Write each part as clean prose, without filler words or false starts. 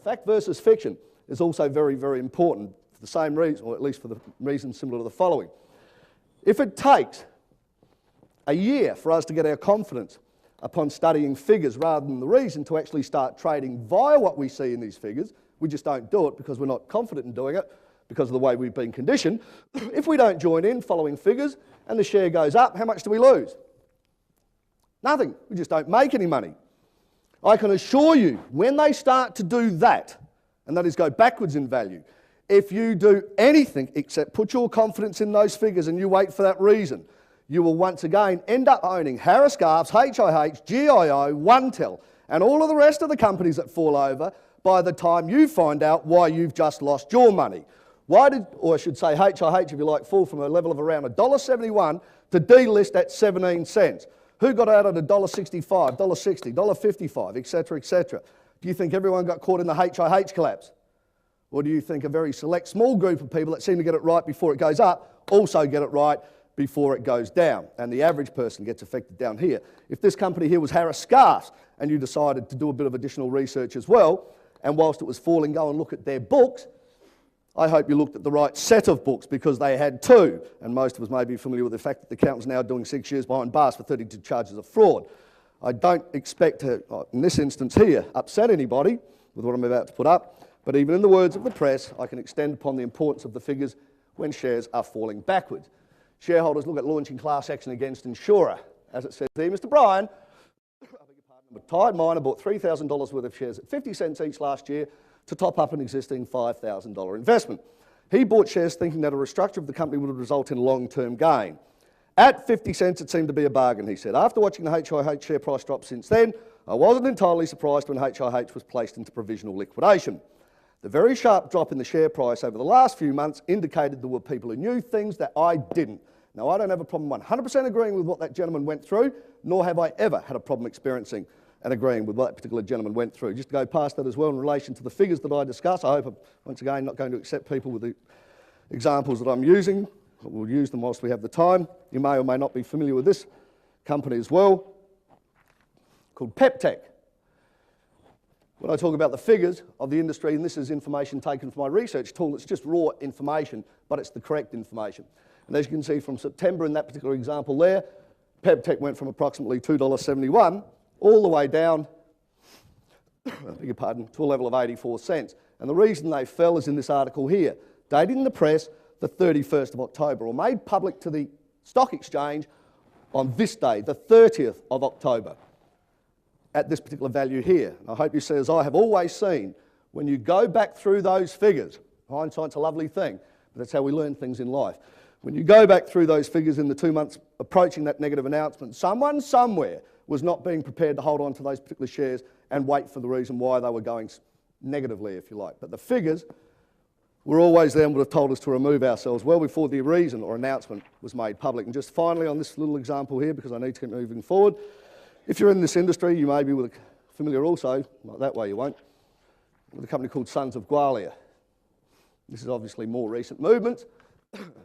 fact versus fiction is also very, very important for the same reason, or at least for the reason similar to the following. If it takes a year for us to get our confidence upon studying figures rather than the reason to actually start trading via what we see in these figures, we just don't do it because we're not confident in doing it because of the way we've been conditioned. If we don't join in following figures and the share goes up, how much do we lose? Nothing. We just don't make any money. I can assure you, when they start to do that, and that is go backwards in value, if you do anything except put your confidence in those figures and you wait for that reason, you will once again end up owning Harris Scarfs, HIH, GIO, OneTel, and all of the rest of the companies that fall over by the time you find out why you've just lost your money. Why did, or I should say HIH, if you like, fall from a level of around $1.71 to delist at 17 cents? Who got out at $1.65, $1.60, $1.55, etc., etc.? Do you think everyone got caught in the HIH collapse? Or do you think a very select small group of people that seem to get it right before it goes up also get it right before it goes down? And the average person gets affected down here. If this company here was Harris Scarfs and you decided to do a bit of additional research as well, and whilst it was falling, go and look at their books, I hope you looked at the right set of books because they had two. And most of us may be familiar with the fact that the accountant's now doing 6 years behind bars for 32 charges of fraud. I don't expect to, in this instance here, upset anybody with what I'm about to put up, but even in the words of the press, I can extend upon the importance of the figures when shares are falling backwards. Shareholders look at launching class action against insurer. As it says there, Mr. Bryan, Tide Miner bought $3,000 worth of shares at 50 cents each last year to top up an existing $5,000 investment. He bought shares thinking that a restructure of the company would result in long-term gain. At 50 cents, it seemed to be a bargain, he said. After watching the HIH share price drop since then, I wasn't entirely surprised when HIH was placed into provisional liquidation. The very sharp drop in the share price over the last few months indicated there were people who knew things that I didn't. Now, I don't have a problem 100% agreeing with what that gentleman went through, nor have I ever had a problem experiencing and agreeing with what that particular gentleman went through. Just to go past that as well in relation to the figures that I discuss, I hope I'm, once again, not going to accept people with the examples that I'm using. We'll use them whilst we have the time. You may or may not be familiar with this company as well, called Peptech. When I talk about the figures of the industry, and this is information taken from my research tool, it's just raw information, but it's the correct information. And as you can see from September in that particular example there, Peptech went from approximately $2.71 all the way down, I beg your pardon, to a level of 84 cents. And the reason they fell is in this article here, dated in the press the 31st of October, or made public to the stock exchange on this day, the 30th of October, at this particular value here. And I hope you see, as I have always seen, when you go back through those figures, hindsight's a lovely thing, but that's how we learn things in life. When you go back through those figures in the 2 months approaching that negative announcement, someone somewhere was not being prepared to hold on to those particular shares and wait for the reason why they were going negatively, if you like. But the figures were always there and would have told us to remove ourselves well before the reason or announcement was made public. And just finally on this little example here, because I need to keep moving forward, if you're in this industry, you may be familiar also, not that way you won't, with a company called Sons of Gwalia. This is obviously more recent movement,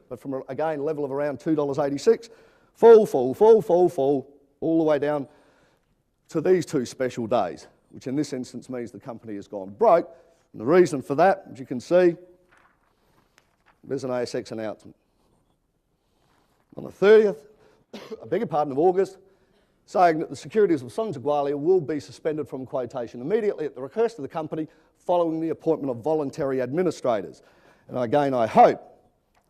but from, again, a level of around $2.86, fall, all the way down to these two special days, which in this instance means the company has gone broke. And the reason for that, as you can see, there's an ASX announcement. On the 30th, I beg your pardon, of August, saying that the securities of Sons of Gwalia will be suspended from quotation immediately at the request of the company following the appointment of voluntary administrators. And again, I hope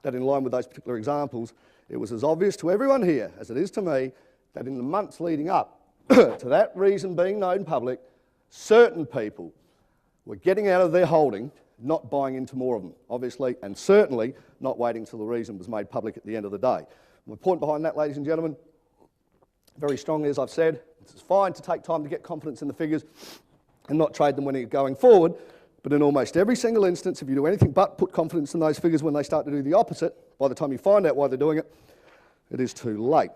that in line with those particular examples, it was as obvious to everyone here as it is to me that in the months leading up to that reason being known public, certain people were getting out of their holding, not buying into more of them, obviously, and certainly not waiting until the reason was made public at the end of the day. My point behind that, ladies and gentlemen, very strongly, as I've said, it's fine to take time to get confidence in the figures and not trade them when you're going forward, but in almost every single instance, if you do anything but put confidence in those figures when they start to do the opposite, by the time you find out why they're doing it, it is too late.